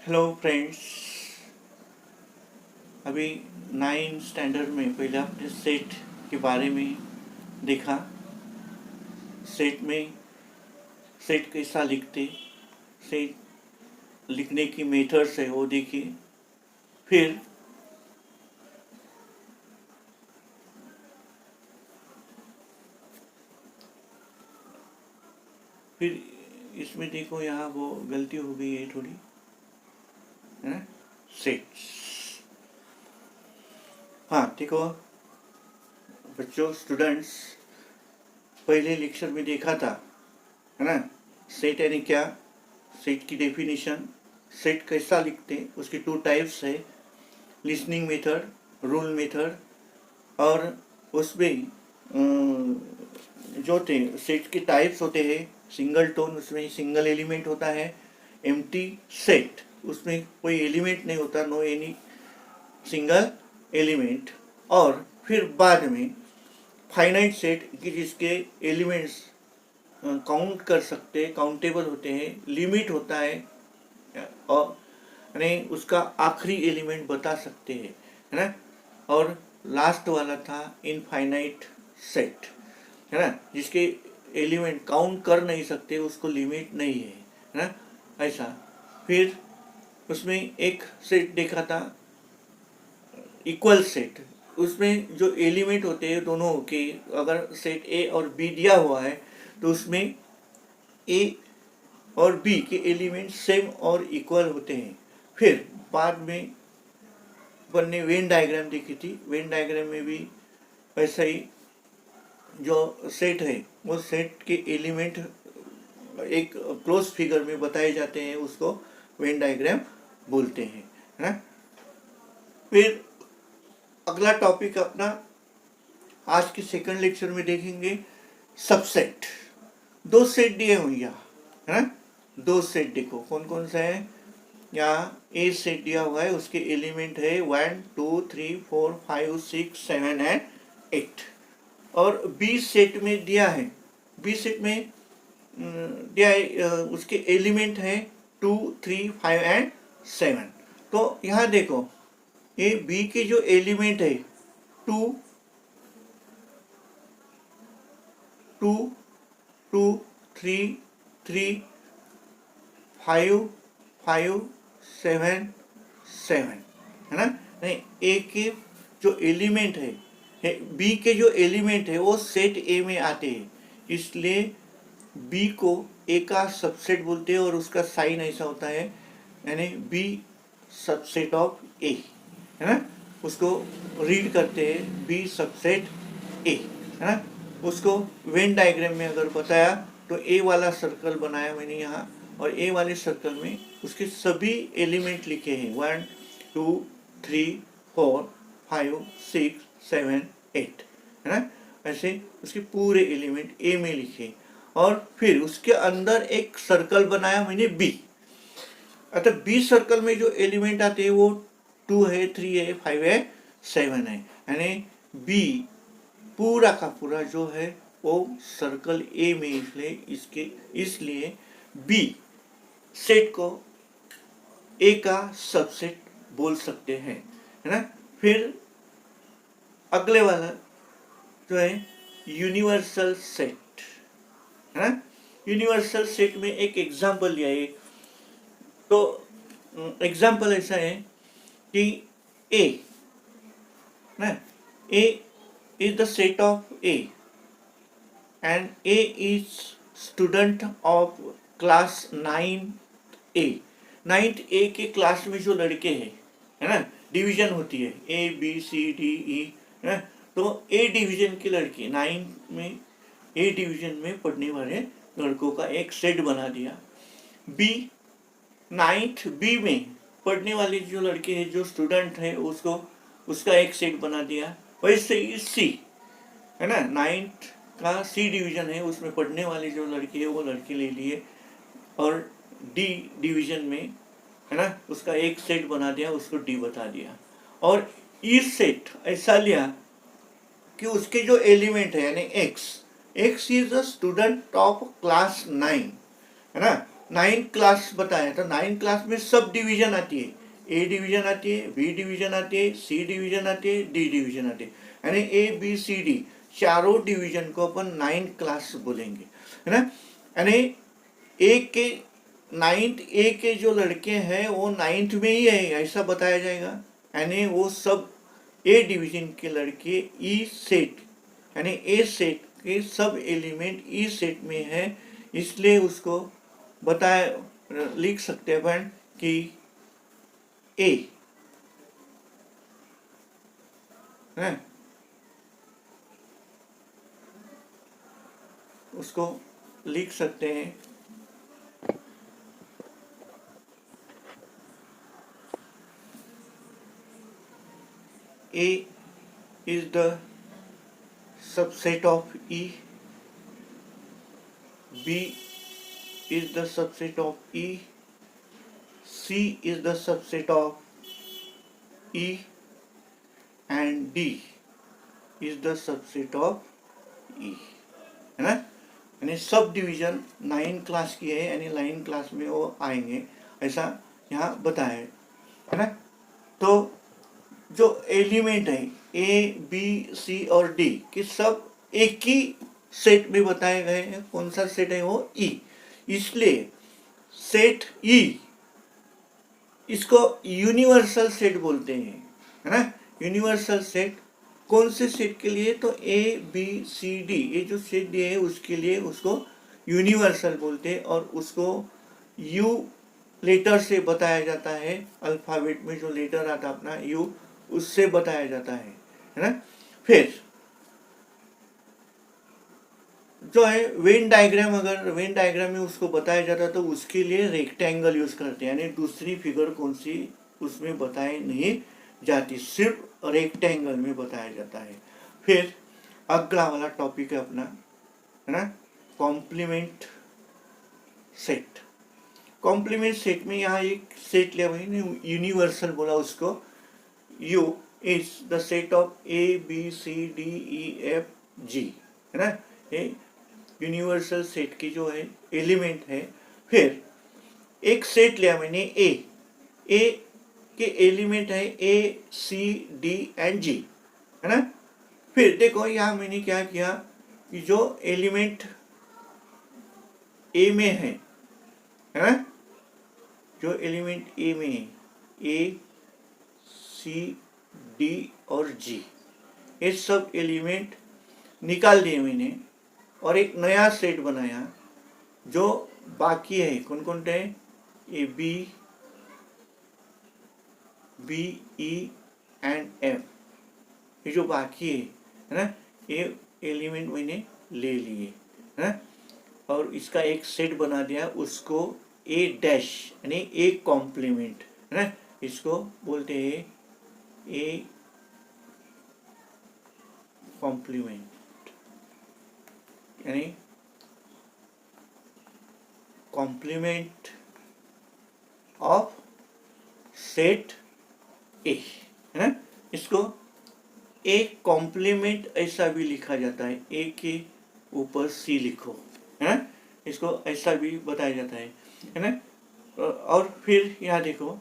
Hello friends. अभी 9 standard में पहले आपने सेट के बारे में देखा। सेट में सेट कैसा लिखते, सेट लिखने की मेथड्स है वो देखिए। फिर फिर इसमें देखो, यहाँ वो गलती हो गई है थोड़ी, है ना। सेट्स, हाँ देखो बच्चों, स्टूडेंट्स, पहले लेक्चर में देखा था, है ना। सेट यानी क्या, सेट की डेफिनेशन, सेट कैसा लिखते, उसकी 2 टाइप्स है, लिसनिंग मेथड, रूल मेथड। और उसमें जो थे सेट के टाइप्स होते हैं, सिंगल टोन उसमें सिंगल एलिमेंट होता है, एम्प्टी सेट उसमें कोई एलिमेंट नहीं होता, नो एनी सिंगल एलिमेंट। और फिर बाद में फाइनाइट सेट कि जिसके एलिमेंट्स काउंट कर सकते, काउंटेबल होते हैं, लिमिट होता है, और यानी उसका आखिरी एलिमेंट बता सकते हैं, है ना। और लास्ट वाला था इनफाइनाइट सेट, है ना, जिसके एलिमेंट काउंट कर नहीं सकते, उसको लिमिट नहीं है ना, ऐसा। फिर उसमें एक सेट देखा था इक्वल सेट, उसमें जो एलिमेंट होते हैं दोनों के, अगर सेट ए और बी दिया हुआ है तो उसमें ए और बी के एलिमेंट सेम और इक्वल होते हैं। फिर बाद में अपन ने वेन डायग्राम देखी थी, वेन डायग्राम में भी वैसा ही जो सेट है वो सेट के एलिमेंट एक क्लोज फिगर में बताए जाते हैं, उसको वेन डायग्राम बोलते हैं, है ना। फिर अगला टॉपिक अपना आज के सेकंड लेक्चर में देखेंगे सबसेट। 2 सेट दिए हुए यहाँ, है ना। 2 सेट देखो कौन कौन सा है। यहाँ ए सेट दिया हुआ है, उसके एलिमेंट है 1 2 3 4 5 6 7 एंड 8। और बी सेट में दिया है, बी सेट में दिया है, उसके एलिमेंट है 2 3 5 एंड 7। तो यहाँ देखो ये बी के जो एलिमेंट है 2 2 2 3 3 5 5 7 7, है ना। नहीं, ए के जो एलिमेंट है, बी के जो एलिमेंट है वो सेट ए में आते हैं, इसलिए बी को ए का सबसेट बोलते हैं और उसका साइन ऐसा होता है, यानी बी सबसेट ऑफ ए, है ना। उसको रीड करते हैं बी सबसेट ए, है ना। उसको वेन डायग्राम में अगर बताया तो ए वाला सर्कल बनाया मैंने यहाँ, और ए वाले सर्कल में उसके सभी एलिमेंट लिखे हैं 1 2 3 4 5 6 7 8, है ना। ऐसे उसके पूरे एलिमेंट ए में लिखे, और फिर उसके अंदर एक सर्कल बनाया मैंने बी। अतः बी सर्कल में जो एलिमेंट आते हैं वो 2 है 3 है 5 है 7 है, यानी बी पूरा का पूरा जो है वो सर्कल ए में, इसलिए बी सेट को ए का सबसेट बोल सकते हैं, है ना। फिर अगले वाला जो है यूनिवर्सल सेट, है ना। यूनिवर्सल सेट में एक एग्जाम्पल लिया है, तो एग्जाम्पल ऐसा है कि ए ना, A is the set of A and A is student of class 9 A. 9th A के क्लास में जो लड़के हैं, है ना, डिवीजन होती है ए बी सी डी ई, है ना। तो ए डिवीजन के लड़के 9 में ए डिवीजन में पढ़ने वाले लड़कों का एक सेट बना दिया। बी 9th बी में पढ़ने वाले जो लड़के हैं, जो स्टूडेंट है, उसको उसका एक सेट बना दिया। वैसे ही सी, है ना, 9th का सी डिवीजन है, उसमें पढ़ने वाले जो लड़के हैं वो लड़के ले लिए, और डी डिवीजन में, है ना, उसका एक सेट बना दिया, उसको डी बता दिया। और ई सेट ऐसा लिया कि उसके जो एलिमेंट है यानी x, x is a student of class 9, है ना। नाइन्थ क्लास बताया था, नाइन्थ क्लास में सब डिवीजन आती है, ए डिवीजन आती है, बी डिवीजन आती है, सी डिवीजन आती है, डी डिवीजन आती है, यानी ए बी सी डी चारों डिवीजन को अपन नाइन्थ क्लास बोलेंगे, है ना। यानी ए के नाइन्थ ए के जो लड़के हैं वो नाइन्थ में ही है ऐसा बताया जाएगा, यानी वो सब ए डिवीजन के लड़के ई सेट यानी ए सेट के सब एलिमेंट ई सेट में है, इसलिए उसको बताया लिख सकते हैं अपन कि ए है, उसको लिख सकते हैं A is the subset of E, B is the subset of E, C is the subset of E, and D is the subset of E, है ना। यानी सब डिवीजन 9 क्लास की है, यानी 9 क्लास में वो आएंगे ऐसा यहाँ बताया है ना। तो जो एलिमेंट है ए बी सी और डी कि सब एक ही सेट में बताए गए हैं, कौन सा सेट है वो ई, इसलिए सेट ई इसको यूनिवर्सल सेट बोलते हैं, है ना। यूनिवर्सल सेट कौन से सेट के लिए, तो ए बी सी डी ये जो सेट दिए है उसके लिए उसको यूनिवर्सल बोलते हैं, और उसको यू लेटर से बताया जाता है, अल्फाबेट में जो लेटर आता अपना यू उससे बताया जाता है ना। फिर जो है वेन डायग्राम, अगर वेन डायग्राम में उसको बताया जाता है तो उसके लिए रेक्टेंगल यूज करते हैं, यानी दूसरी फिगर कौन सी उसमें बताई नहीं जाती, सिर्फ रेक्टेंगल में बताया जाता है। फिर अगला वाला टॉपिक है अपना, है ना, कॉम्प्लीमेंट सेट। कॉम्प्लीमेंट सेट में यहाँ एक सेट लिया मैंने, यूनिवर्सल बोला उसको, U is the set of A B C D E F G, है ना, ये यूनिवर्सल सेट की जो है एलिमेंट है। फिर एक सेट लिया मैंने ए के एलिमेंट है A C D and G, है ना। फिर देखो यहाँ मैंने क्या किया कि जो एलिमेंट ए में है ना, जो एलिमेंट ए में है A C D और G ये सब एलिमेंट निकाल दिए मैंने और एक नया सेट बनाया जो बाकी है, कौन कौन से A B B E and F, ये जो बाकी है ना, ये एलिमेंट मैंने ले लिए है ना, और इसका एक सेट बना दिया, उसको ए डैश यानी ए कॉम्प्लीमेंट, है ना, इसको बोलते हैं ए कॉम्प्लीमेंट, यानी कॉम्प्लीमेंट ऑफ सेट ए, है ना। इसको ए कॉम्प्लीमेंट ऐसा भी लिखा जाता है, ए के ऊपर सी लिखो, है ना, इसको ऐसा भी बताया जाता है ना। और फिर यहाँ देखो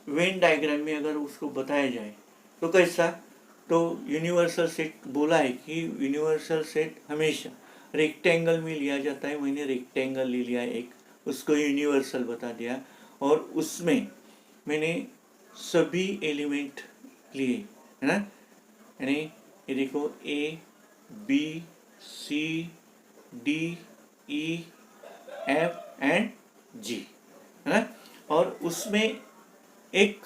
वेन डायग्राम में अगर उसको बताया जाए तो कैसा, तो यूनिवर्सल सेट बोला है कि यूनिवर्सल सेट हमेशा रेक्टेंगल में लिया जाता है, मैंने रेक्टेंगल ले लिया एक, उसको यूनिवर्सल बता दिया, और उसमें मैंने सभी एलिमेंट लिए, है ना, यानी ये देखो A B C D E F and G, है ना, और उसमें एक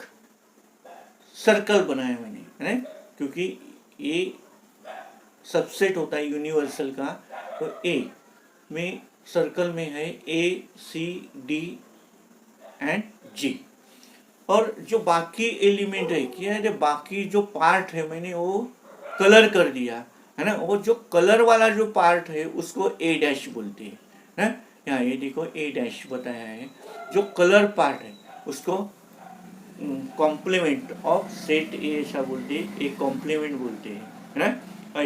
सर्कल बनाया मैंने, है ना, क्योंकि ए सबसेट होता है यूनिवर्सल का, तो ए में सर्कल में है ए सी डी एंड जी, और जो बाकी एलिमेंट है क्या है, बाकी जो पार्ट है मैंने वो कलर कर दिया, है ना, वो जो कलर वाला जो पार्ट है उसको ए डैश बोलते हैं ना। यहाँ ये देखो ए डैश बताया है, जो कलर पार्ट है उसको कॉम्प्लीमेंट ऑफ सेट ए ऐसा बोलते हैं, एक कॉम्प्लीमेंट बोलते हैं, है ना।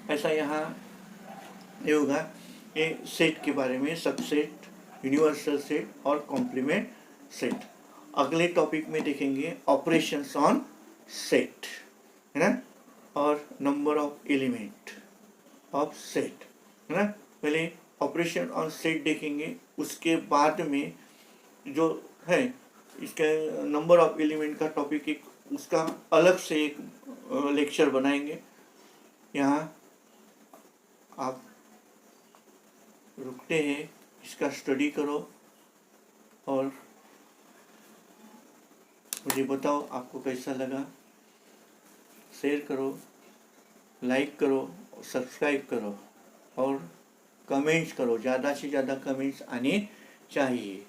ऐसा यहाँ ये होगा ये सेट के बारे में, सबसेट यूनिवर्सल सेट और कॉम्प्लीमेंट सेट। अगले टॉपिक में देखेंगे ऑपरेशंस ऑन सेट, है ना, और number of element of set, है ना। पहले ऑपरेशन ऑन सेट देखेंगे, उसके बाद में जो है इसका नंबर ऑफ एलिमेंट का टॉपिक एक उसका अलग से एक लेक्चर बनाएंगे। यहाँ आप रुकते हैं, इसका स्टडी करो और मुझे बताओ आपको कैसा लगा। शेयर करो, लाइक करो, सब्सक्राइब करो और कमेंट्स करो, ज़्यादा से ज़्यादा कमेंट्स आने चाहिए।